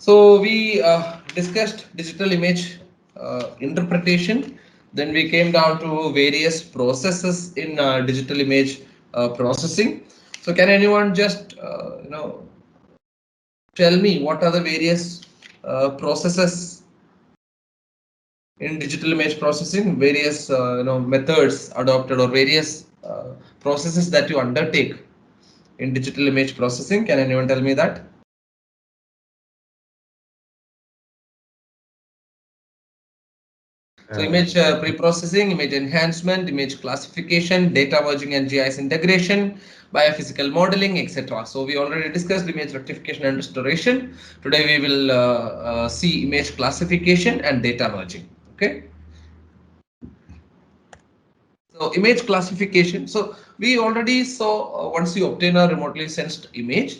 So we discussed digital image interpretation. Then we came down to various processes in digital image processing. So can anyone just tell me what are the various processes in digital image processing? Various methods adopted or various processes that you undertake in digital image processing. Can anyone tell me that? So image pre-processing, image enhancement, image classification, data merging and GIS integration, biophysical modeling, etc. So we already discussed image rectification and restoration. Today we will see image classification and data merging. Okay. So image classification. So we already saw once you obtain a remotely sensed image,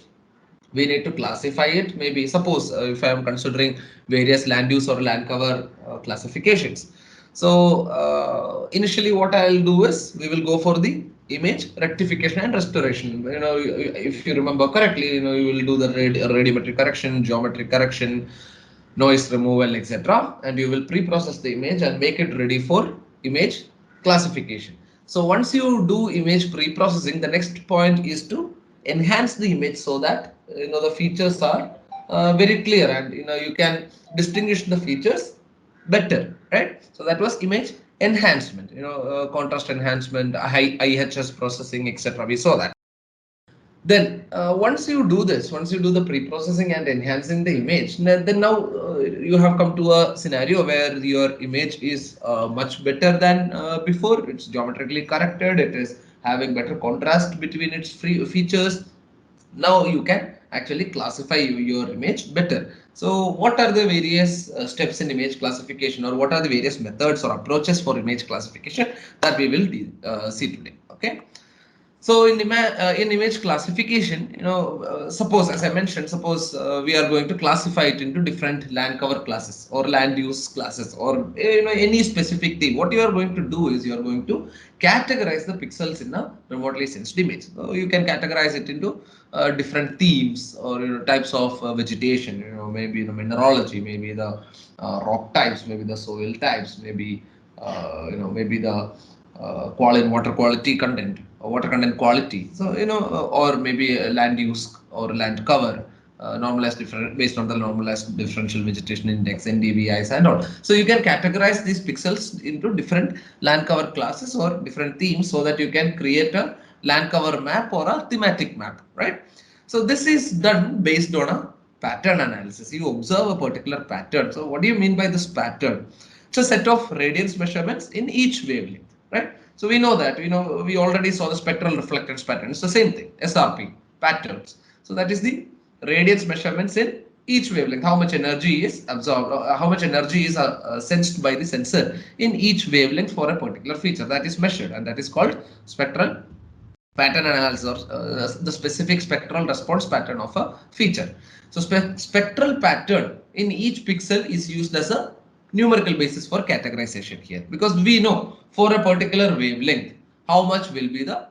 we need to classify it. Maybe suppose if I am considering various land use or land cover classifications. So initially what I'll do is we will go for the image rectification and restoration. If you remember correctly, you will do the radiometric correction, geometric correction, noise removal, etc. And you will pre-process the image and make it ready for image classification. So once you do image pre-processing, the next point is to enhance the image so that the features are very clear and you can distinguish the features better, right? So that was image enhancement, contrast enhancement, IHS processing, etc. We saw that. Then once you do this, once you do the pre-processing and enhancing the image, then now you have come to a scenario where your image is much better than before. It's geometrically corrected. It is having better contrast between its features. Now you can actually classify your image better. So what are the various steps in image classification, or what are the various methods or approaches for image classification that we will see today? Okay. So in image classification, suppose as I mentioned, suppose we are going to classify it into different land cover classes or land use classes or any specific theme. What you are going to do is you are going to categorize the pixels in a remotely sensed image. So you can categorize it into different themes or types of vegetation. Maybe the mineralogy, maybe the rock types, maybe the soil types, maybe maybe the quality water quality content or water content quality. So or maybe land use or land cover. Normalized different based on the normalized differential vegetation index, NDVIs and all. So you can categorize these pixels into different land cover classes or different themes so that you can create a land cover map or a thematic map, right? So this is done based on a pattern analysis. You observe a particular pattern. So what do you mean by this pattern? It's a set of radiance measurements in each wavelength, right? So we know that, we already saw the spectral reflectance pattern. It's the same thing, SRP patterns. So that is the radiance measurements in each wavelength, how much energy is absorbed, how much energy is sensed by the sensor in each wavelength for a particular feature. That is measured, and that is called spectral pattern analysis, or the specific spectral response pattern of a feature. So spectral pattern in each pixel is used as a numerical basis for categorization here, because we know for a particular wavelength how much will be the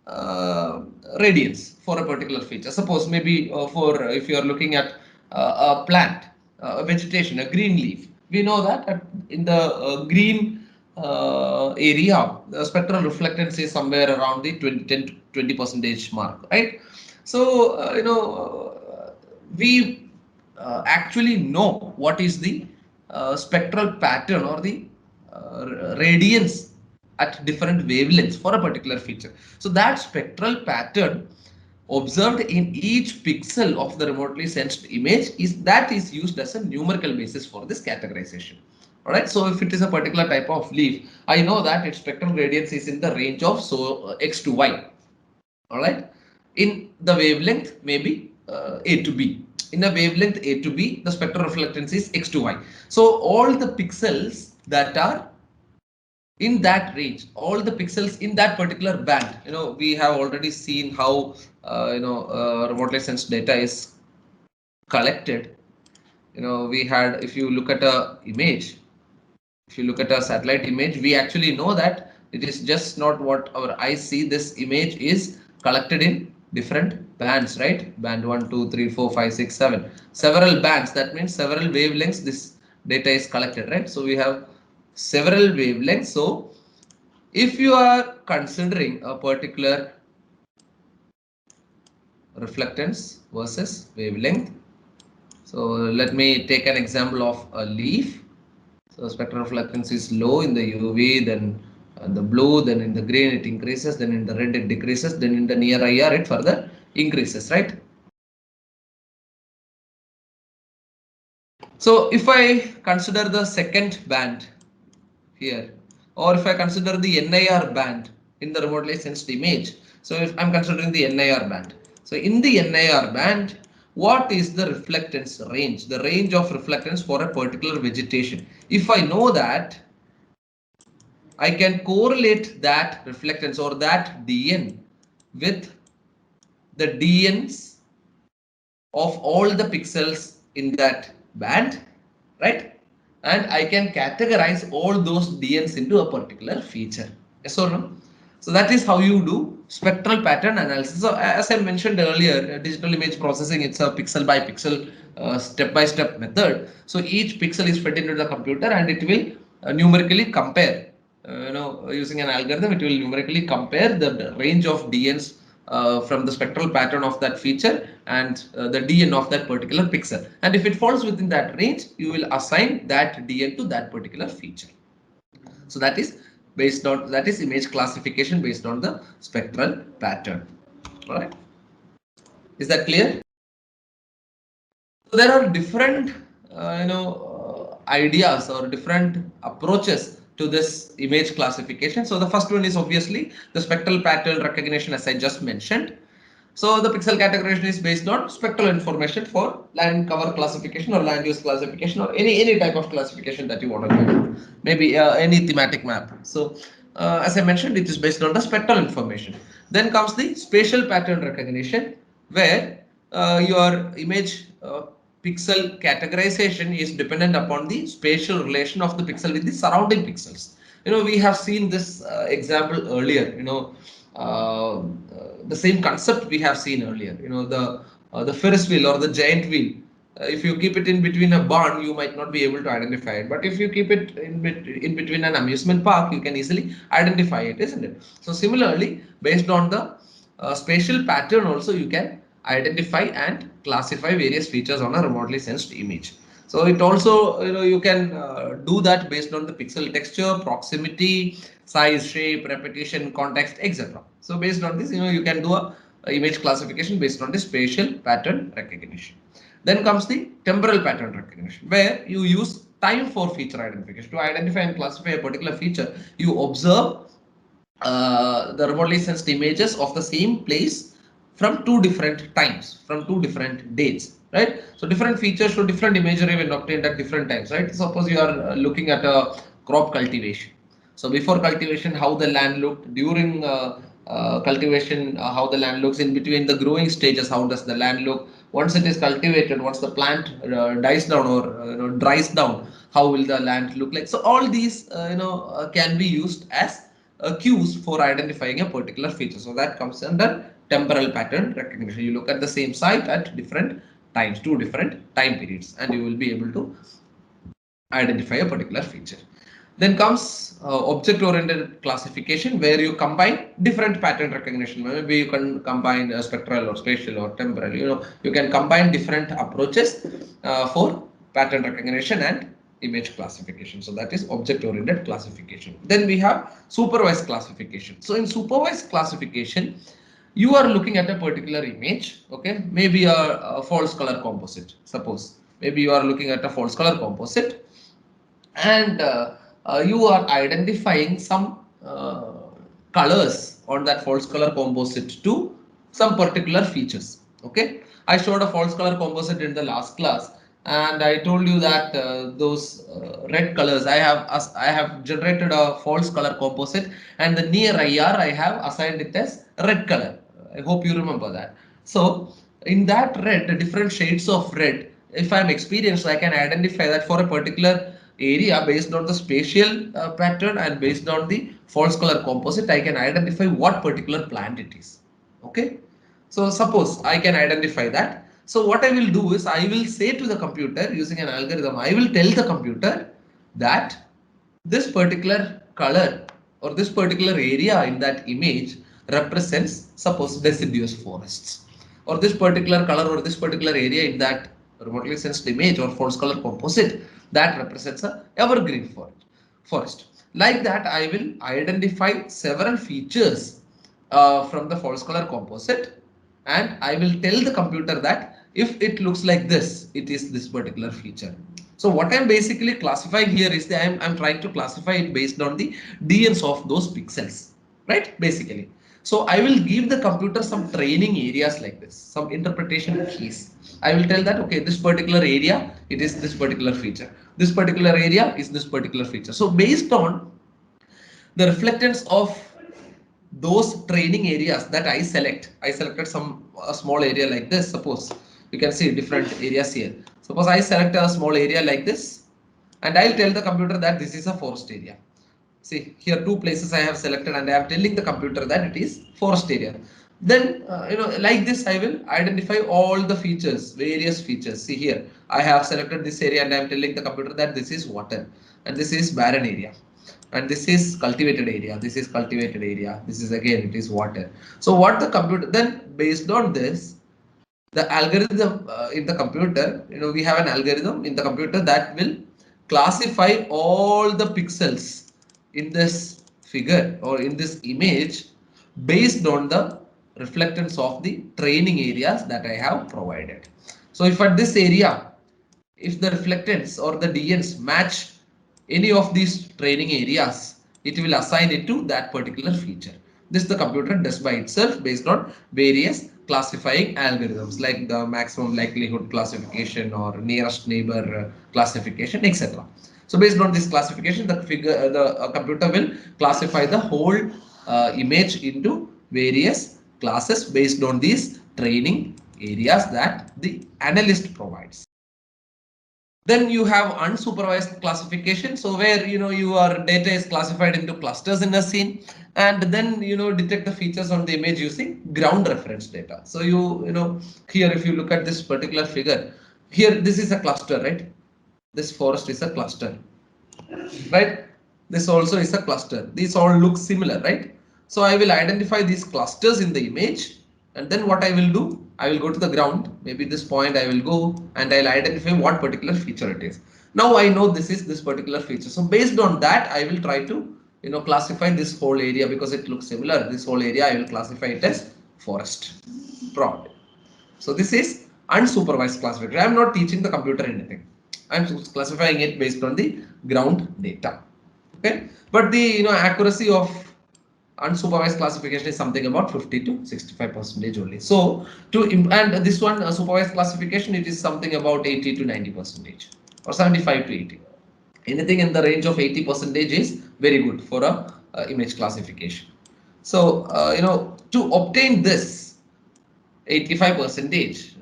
uh, radiance for a particular feature. Suppose maybe for if you are looking at a plant, a vegetation, a green leaf, we know that in the green area, the spectral reflectance is somewhere around the 10 to 20 percentage mark, right? So we actually know what is the spectral pattern or the radiance at different wavelengths for a particular feature. So that spectral pattern observed in each pixel of the remotely sensed image is used as a numerical basis for this categorization. All right. So if it is a particular type of leaf, I know that its spectral radiance is in the range of x to y. All right. In the wavelength, maybe A to B. In a wavelength A to B, the spectral reflectance is x to y. So all the pixels that are in that range, all the pixels in that particular band, we have already seen how remotely sensed data is collected. We had, if you look at a image, if you look at a satellite image, we actually know that it is just not what our eyes see. This image is collected in different bands, right? Band 1, 2, 3, 4, 5, 6, 7. Several bands, that means several wavelengths this data is collected, right? So we have several wavelengths. So if you are considering a particular reflectance versus wavelength, so let me take an example of a leaf. So spectral reflectance is low in the UV, then the blue, then in the green it increases, then in the red it decreases, then in the near IR it further increases, right? So if I consider the second band here, or if I consider the NIR band in the remotely sensed image, so if I'm considering the NIR band, so in the NIR band, what is the reflectance range, the range of reflectance for a particular vegetation? If I know that, I can correlate that reflectance or that DN with the DNs of all the pixels in that band, right? And I can categorize all those DNs into a particular feature. Yes or no? So that is how you do spectral pattern analysis. So as I mentioned earlier, digital image processing, it's a pixel by pixel, step by step method. So each pixel is fed into the computer and it will numerically compare. Using an algorithm, it will numerically compare the range of DNs from the spectral pattern of that feature and the DN of that particular pixel. And if it falls within that range, you will assign that DN to that particular feature. So that is image classification based on the spectral pattern. All right. Is that clear? So there are different, ideas or different approaches to this image classification. So the first one is obviously the spectral pattern recognition, as I just mentioned. So the pixel categorization is based on spectral information for land cover classification or land use classification or any type of classification that you want to do. Maybe any thematic map. So as I mentioned, it is based on the spectral information. Then comes the spatial pattern recognition, where your image pixel categorization is dependent upon the spatial relation of the pixel with the surrounding pixels. We have seen this example earlier. The same concept we have seen earlier. The Ferris wheel or the giant wheel. If you keep it in between a barn, you might not be able to identify it. But if you keep it in between an amusement park, you can easily identify it, isn't it? So similarly, based on the spatial pattern, also you can identify and classify various features on a remotely sensed image. So it also, you can do that based on the pixel texture, proximity, size, shape, repetition, context, etc. So based on this, you can do a image classification based on the spatial pattern recognition. Then comes the temporal pattern recognition, where you use time for feature identification. To identify and classify a particular feature, you observe the remotely sensed images of the same place from two different times, from two different dates, right? So different features show different imagery when obtained at different times, right? Suppose you are looking at a crop cultivation. So before cultivation, how the land looked, during cultivation, how the land looks, in between the growing stages, how does the land look, once it is cultivated, once the plant dies down or dries down, how will the land look like? So all these can be used as cues for identifying a particular feature. So that comes under temporal pattern recognition. You look at the same site at different times, two different time periods, and you will be able to identify a particular feature. Then comes object-oriented classification, where you combine different pattern recognition. Maybe you can combine spectral or spatial or temporal. You can combine different approaches for pattern recognition and image classification. So that is object-oriented classification. Then we have supervised classification. So in supervised classification, you are looking at a particular image. Okay, maybe a false color composite. Suppose maybe you are looking at a false color composite, and you are identifying some colors on that false color composite to some particular features. Okay, I showed a false color composite in the last class, and I told you that those red colors, I have generated a false color composite, and the near IR I have assigned it as red color. I hope you remember that. So in that red, the different shades of red, if I'm experienced, I can identify that for a particular area based on the spatial pattern and based on the false color composite, I can identify what particular plant it is. Okay. So suppose I can identify that. So what I will do is I will say to the computer using an algorithm, I will tell the computer that this particular color or this particular area in that image represents, suppose, deciduous forests, or this particular color or this particular area in that remotely sensed image or false color composite that represents a evergreen forest. Like that, I will identify several features from the false color composite, and I will tell the computer that if it looks like this, it is this particular feature. So what I'm basically classifying here is that I'm trying to classify it based on the DNs of those pixels, right? Basically. So I will give the computer some training areas like this, some interpretation keys. I will tell that, okay, this particular area, it is this particular feature. This particular area is this particular feature. So based on the reflectance of those training areas that I selected some a small area like this. Suppose you can see different areas here. Suppose I select a small area like this, and I'll tell the computer that this is a forest area. See here, two places I have selected, and I am telling the computer that it is forest area. Then like this, I will identify all the features, various features. See here, I have selected this area, and I am telling the computer that this is water, and this is barren area, and this is cultivated area, this is cultivated area, this is again it is water. So what the computer then, based on this, the algorithm in the computer, we have an algorithm in the computer that will classify all the pixels in this figure or in this image based on the reflectance of the training areas that I have provided. So if at this area, if the reflectance or the DNs match any of these training areas, it will assign it to that particular feature. This the computer does by itself based on various classifying algorithms like the maximum likelihood classification or nearest neighbor classification, etc. So based on this classification, the computer will classify the whole image into various classes based on these training areas that the analyst provides. Then you have unsupervised classification. So where your data is classified into clusters in a scene, and then detect the features on the image using ground reference data. So here, if you look at this particular figure, here this is a cluster, right? This forest is a cluster, right? This also is a cluster. These all look similar, right? So I will identify these clusters in the image, and then what I will do, I will go to the ground, maybe this point I will go, and I'll identify what particular feature it is. Now I know this is this particular feature. So based on that, I will try to classify this whole area because it looks similar. This whole area I will classify it as forest. Probably. So this is unsupervised classification. I am not teaching the computer anything. I am classifying it based on the ground data. Okay, but the accuracy of unsupervised classification is something about 50 to 65% only. So and this one supervised classification, it is something about 80 to 90% or 75 to 80. Anything in the range of 80% is very good for a image classification. So to obtain this 85 percentage,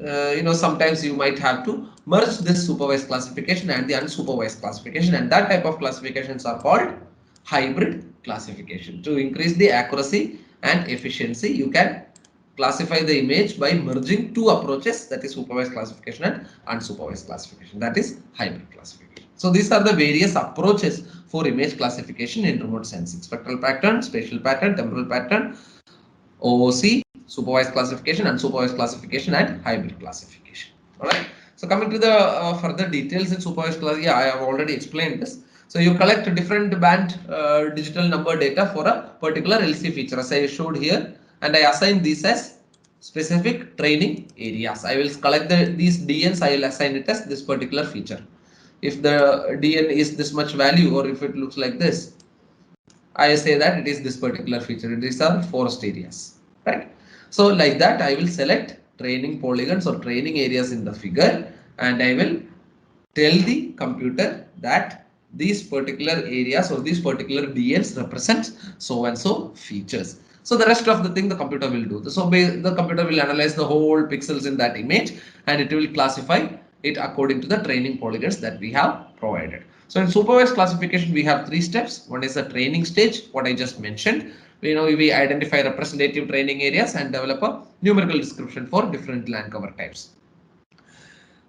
sometimes you might have to merge this supervised classification and the unsupervised classification, and that type of classifications are called hybrid classification. To increase the accuracy and efficiency, you can classify the image by merging two approaches, that is supervised classification and unsupervised classification, that is hybrid classification. So these are the various approaches for image classification in remote sensing: spectral pattern, spatial pattern, temporal pattern, OOC, supervised classification, unsupervised classification, and hybrid classification. All right. So coming to the further details in supervised class, yeah, I have already explained this. So you collect different band digital number data for a particular LC feature, as I showed here, and I assign these as specific training areas. I will collect these DNs. I will assign it as this particular feature. If the DN is this much value, or if it looks like this, I say that it is this particular feature. These are forest areas, right? So like that, I will select training polygons or training areas in the figure, and I will tell the computer that these particular areas or these particular DNs represent so and so features. So the rest of the thing the computer will do. So the computer will analyze the whole pixels in that image, and it will classify it according to the training polygons that we have provided. So in supervised classification, we have three steps. One is the training stage, what I just mentioned. we identify representative training areas and develop a numerical description for different land cover types.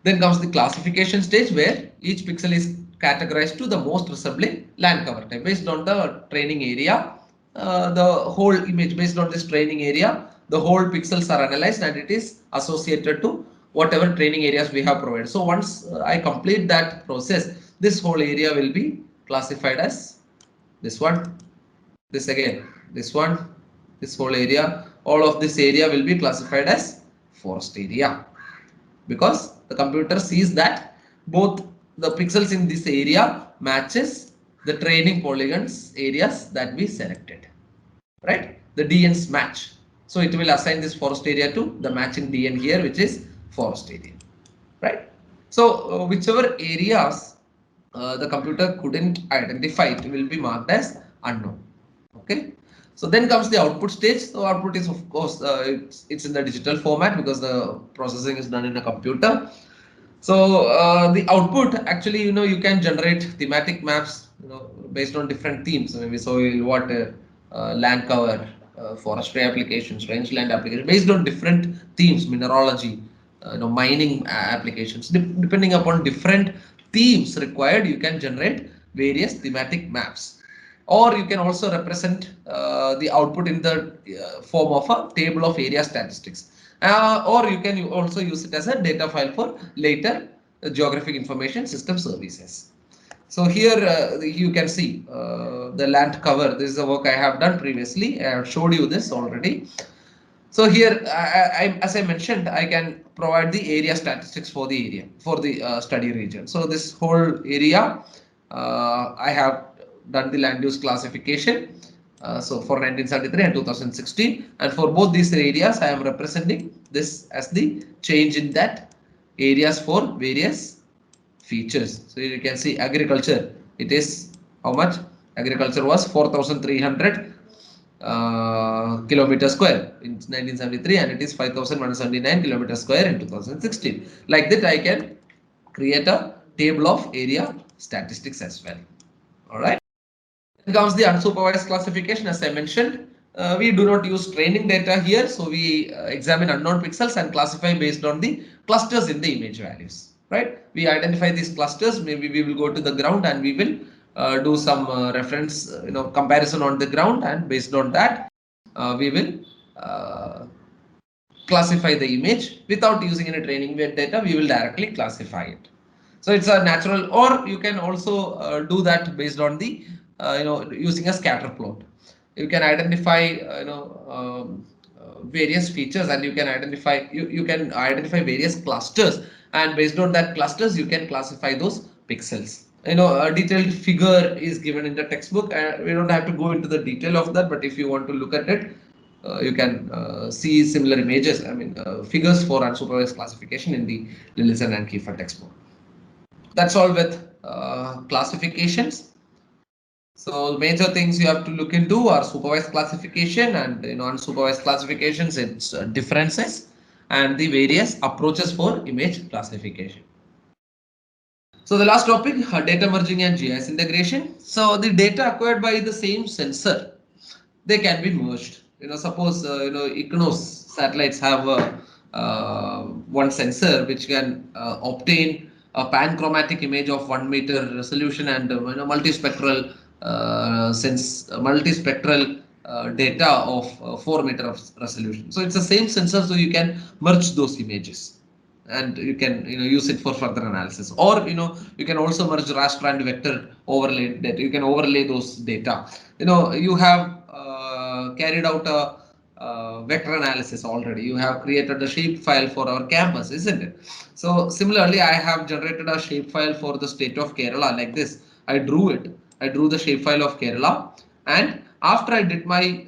Then comes the classification stage where each pixel is categorized to the most resembling land cover type based on the training area. The whole image based on this training area, the whole pixels are analyzed and it is associated to whatever training areas we have provided. So once I complete that process, this whole area will be classified as this one, this again, this one, this whole area. All of this area will be classified as forest area, because the computer sees that both the pixels in this area matches the training polygons areas that we selected, right? The DNs match. So it will assign this forest area to the matching DN here, which is forest area, right? So whichever areas the computer couldn't identify, it will be marked as unknown. Okay. So then comes the output stage. So output is of course it's in the digital format because the processing is done in a computer. So the output actually you can generate thematic maps based on different themes. So maybe soil, water, land cover, forestry applications, rangeland applications based on different themes, mineralogy, mining applications. Depending upon different themes required, you can generate various thematic maps, or you can also represent the output in the form of a table of area statistics, or you can also use it as a data file for later geographic information system services. So here you can see the land cover. This is the work I have done previously. I have showed you this already. So here, as I mentioned, I can provide the area statistics for the area, for the study region. So this whole area, I have done the land use classification. So for 1973 and 2016, and for both these areas, I am representing this as the change in that areas for various features. So you can see agriculture. It is how much? Agriculture was 4,300 kilometer square in 1973, and it is 5,179 kilometer square in 2016. Like that, I can create a table of area statistics as well. All right. Then comes the unsupervised classification. As I mentioned, we do not use training data here, so we examine unknown pixels and classify based on the clusters in the image values. Right? We identify these clusters. Maybe we will go to the ground and we will do some reference, comparison on the ground, and based on that, we will classify the image without using any training data. We will directly classify it. So it's a natural, or you can also do that based on the using a scatter plot. You can identify various features, and you can identify various clusters, and based on that clusters you can classify those pixels. A detailed figure is given in the textbook, and we don't have to go into the detail of that, but if you want to look at it, you can see similar images, figures for unsupervised classification in the Lillison and Kiefer textbook. That's all with classifications. So major things you have to look into are supervised classification and unsupervised classifications, its differences, and the various approaches for image classification. So the last topic, data merging and GIS integration. So the data acquired by the same sensor, they can be merged. Suppose ICNOS satellites have one sensor which can obtain a panchromatic image of 1 meter resolution and multispectral multispectral data of 4 meter of resolution. So it's the same sensor, so you can merge those images and you can use it for further analysis, or you can also merge raster and vector overlay data. You can overlay those data. You have carried out a vector analysis already. You have created a shape file for our campus, isn't it? So similarly, I have generated a shape file for the state of Kerala like this. I drew it. I drew the shape file of Kerala, and after I did my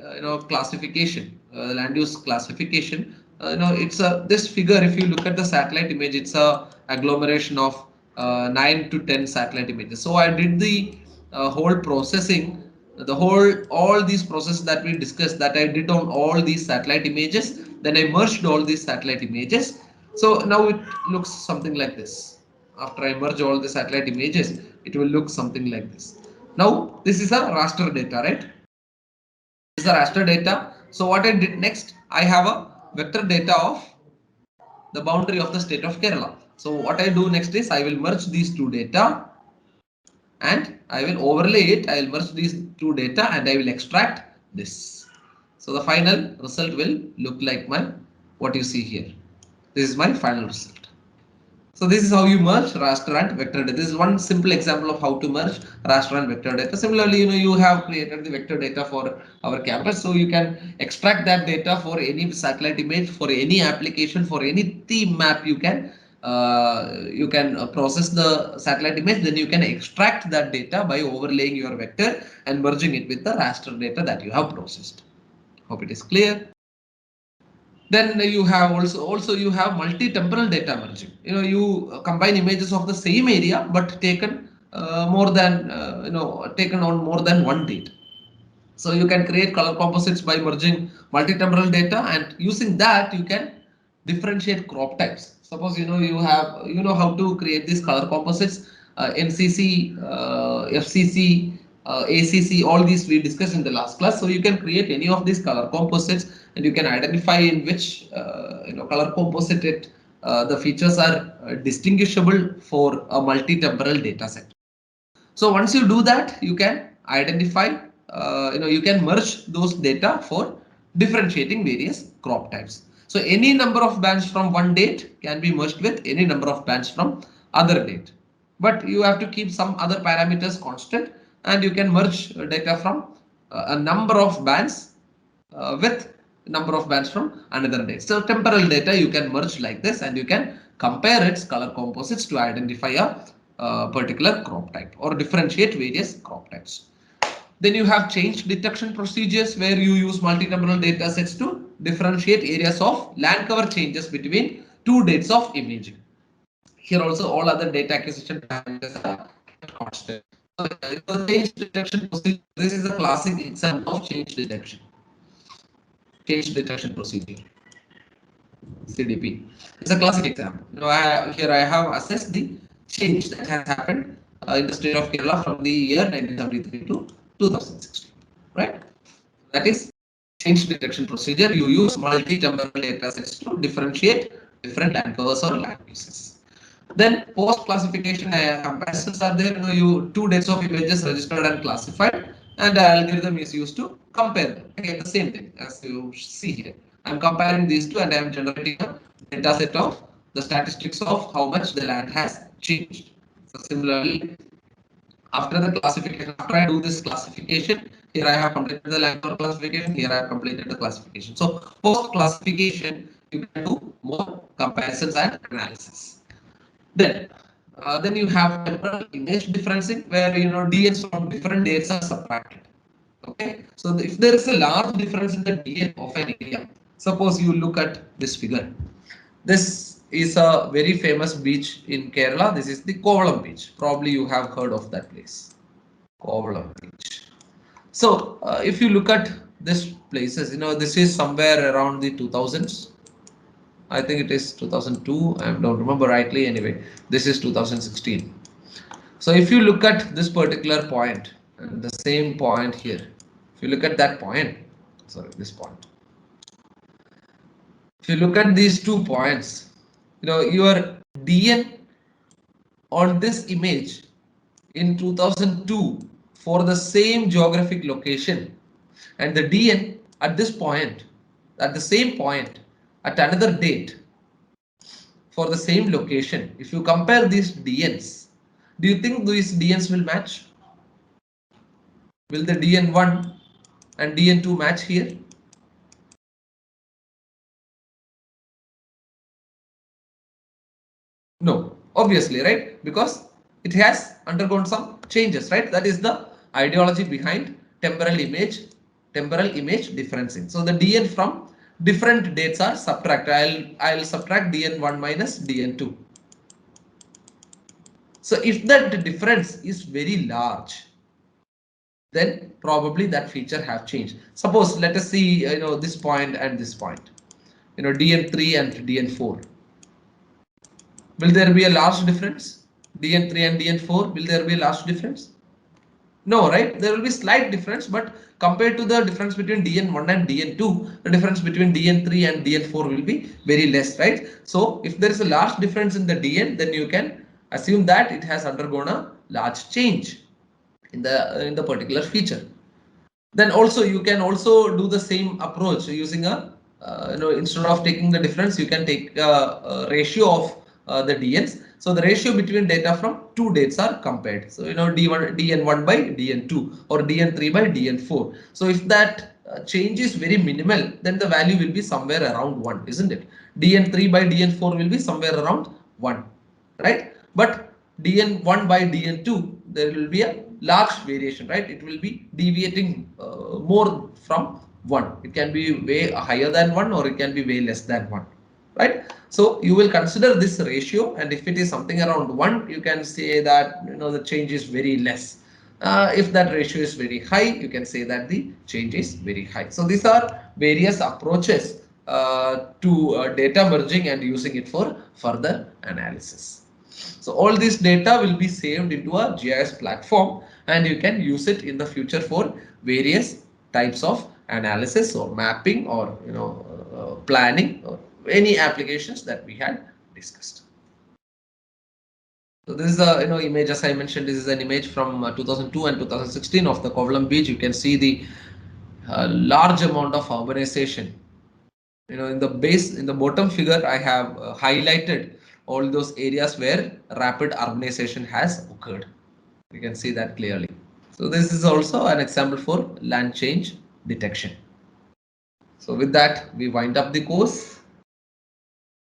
classification, land use classification, it's this figure. If you look at the satellite image, it's a agglomeration of 9 to 10 satellite images. So I did the whole processing, all these processes that we discussed, that I did on all these satellite images. Then I merged all these satellite images. So now it looks something like this. After I merge all the satellite images, it will look something like this. Now this is a raster data, right? This is the raster data. So what I did next, I have a vector data of the boundary of the state of Kerala. So what I do next is I will merge these two data and I will overlay it. I will merge these two data and I will extract this. So the final result will look like my what you see here. This is my final result. So this is how you merge raster and vector data. This is one simple example of how to merge raster and vector data. Similarly, you have created the vector data for our campus, so you can extract that data for any satellite image, for any application, for any theme map. You can process the satellite image, then you can extract that data by overlaying your vector and merging it with the raster data that you have processed. Hope it is clear. Then you have also you have multi-temporal data merging. You combine images of the same area but taken more than taken on more than one date. So you can create color composites by merging multi-temporal data, and using that you can differentiate crop types. Suppose you know how to create these color composites, NCC, FCC, ACC, all these we discussed in the last class. So you can create any of these color composites, and you can identify in which color composite the features are distinguishable for a multi-temporal data set. So once you do that, you can identify, you can merge those data for differentiating various crop types. So any number of bands from one date can be merged with any number of bands from other date. But you have to keep some other parameters constant, and you can merge data from a number of bands with number of bands from another date. So temporal data you can merge like this, and you can compare its color composites to identify a particular crop type or differentiate various crop types. Then you have change detection procedures where you use multi-temporal data sets to differentiate areas of land cover changes between two dates of imaging. Here also all other data acquisition parameters are constant. So the change detection procedure, this is a classic example of change detection. Change detection procedure, CDP. It's a classic example. Here I have assessed the change that has happened in the state of Kerala from the year 1973 to 2016. Right? That is change detection procedure. You use multi-temporal data sets to differentiate different land covers or land uses. Then post classification comparisons are there. You two dates of images registered and classified, and algorithm is used to compare them. Again, the same thing as you see here. I'm comparing these two, and I'm generating a data set of the statistics of how much the land has changed. So similarly, after the classification, after I do this classification, here I have completed the land cover classification, here I have completed the classification. So post classification, you can do more comparisons and analysis. Then you have temporal image differencing, where DNs from different dates are subtracted. Okay, so if there is a large difference in the DN of an area, suppose you look at this figure. This is a very famous beach in Kerala. This is the Kovalam beach. Probably you have heard of that place, Kovalam beach. So if you look at this places, this is somewhere around the 2000s. I think it is 2002. I don't remember rightly. Anyway, this is 2016. So if you look at this particular point and the same point here, if you look at that point, sorry, this point. If you look at these 2 points, your DN on this image in 2002 for the same geographic location, and the DN at this point, at the same point, at another date for the same location. If you compare these DNs, do you think these DNs will match? Will the DN1 and DN2 match here? No, obviously, right? Because it has undergone some changes, right? That is the ideology behind temporal image differencing. So the DN from different dates are subtracted. I'll subtract DN1 minus DN2. So if that difference is very large, then probably that feature have changed. Suppose let us see this point and this point, DN3 and DN4. Will there be a large difference? DN3 and DN4, will there be a large difference? No, right? There will be slight difference, but compared to the difference between DN1 and DN2, the difference between DN3 and DN4 will be very less, right? So if there is a large difference in the DN, then you can assume that it has undergone a large change in the particular feature. Then also you can also do the same approach using a instead of taking the difference, you can take a ratio of the DNs. So the ratio between data from two dates are compared. So D1 DN1 by DN2 or DN3 by DN4. So if that change is very minimal, then the value will be somewhere around 1, isn't it? DN3 by DN4 will be somewhere around 1, right? But DN1 by DN2, there will be a large variation, right? It will be deviating more from 1. It can be way higher than 1 or it can be way less than 1, right? So you will consider this ratio, and if it is something around 1, you can say that the change is very less. If that ratio is very high, you can say that the change is very high. So these are various approaches to data merging and using it for further analysis. So all this data will be saved into a GIS platform, and you can use it in the future for various types of analysis or mapping or planning or any applications that we had discussed. So this is a image, as I mentioned. This is an image from 2002 and 2016 of the Kovalam beach. You can see the large amount of urbanization. In the bottom figure, I have highlighted all those areas where rapid urbanization has occurred. You can see that clearly. So this is also an example for land change detection. So with that, we wind up the course.